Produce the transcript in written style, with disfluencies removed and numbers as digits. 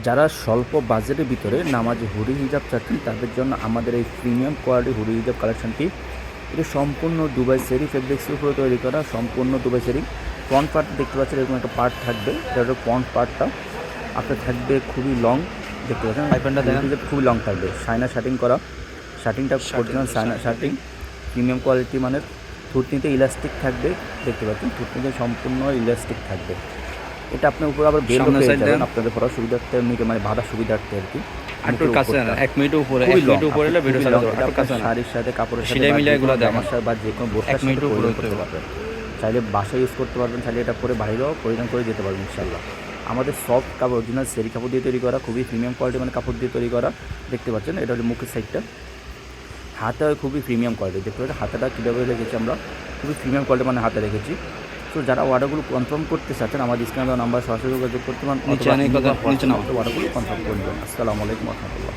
যারা স্বল্প বাজেটের ভিতরে নামাজি হুডি হিজাব চাচ্ছেন তাদের জন্য আমাদের এই প্রিমিয়াম কোয়ালিটি হুডি হিজাব কালেকশনটি এটা সম্পূর্ণ দুবাই সেরি ফেব্রিক্সের উপরে তৈরি করা, সম্পূর্ণ দুবাই সেরি। ফ্রন্ট পার্ট দেখতে পাচ্ছেন এরকম একটা পার্ট থাকবে, এটা ফ্রন্ট পার্টটা আপনার থাকবে খুবই লং, দেখতে পাচ্ছেন আইপ্যানটা দেখেন খুবই লং থাকবে, সাইনা শার্টিং করা, শার্টিংটা অরিজিনাল সাইনা শার্টিং প্রিমিয়াম কোয়ালিটি মানে থুতনিতে ইলাস্টিক থাকবে, দেখতে পাচ্ছেন থুতনিতে সম্পূর্ণ ইলাস্টিক থাকবে। এটা আপনার উপর আবার বেল পেয়ে যাবেন আপনাদের পড়ার সুবিধার্থে, এমনিকে মানে বাঁধার সুবিধার্থে আর কি। আটটুর কাছে না, 1 মিনিট উপরে, 1 মিনিট উপরে হলে ভিডিও চালাতে পারবেন। আটটুর কাছে না, শাড়ির সাথে কাপড়ের সাথে সিলাই মিলাই এগুলো দেখেন, আমার সাথে বা যে কোনো বোরকার সাথে পরিধান করতে পারবেন, চাইলে বাসায় ইউজ করতে পারবেন, চাইলে এটা পরে বাইরেও পরিধান করে যেতে পারবেন ইনশাল্লাহ। আমাদের সফট কাপড় অরিজিনাল সেরি কাপড় দিয়ে তৈরি করা, খুবই প্রিমিয়াম কোয়ালিটি মানে কাপড় দিয়ে তৈরি করা, দেখতে পাচ্ছেন। এটা হচ্ছে মুখের সাইডটা, হাতে খুবই প্রিমিয়াম কোয়ালিটি, দেখতে পাচ্ছেন হাতেটা কীভাবে রেখেছি আমরা, খুবই প্রিমিয়াম কোয়ালিটি মানে হাতে রেখেছি। তো যারা অর্ডারগুলো কনফার্ম করতে চাচ্ছেন আমাদের স্ক্রিনে নাম্বার সরাসরি যোগাযোগ করতে পারেন, অর্ডারগুলো কনফার্ম করে নেবেন। আসসালামু আলাইকুম ওয়া রাহমাতুল্লাহ।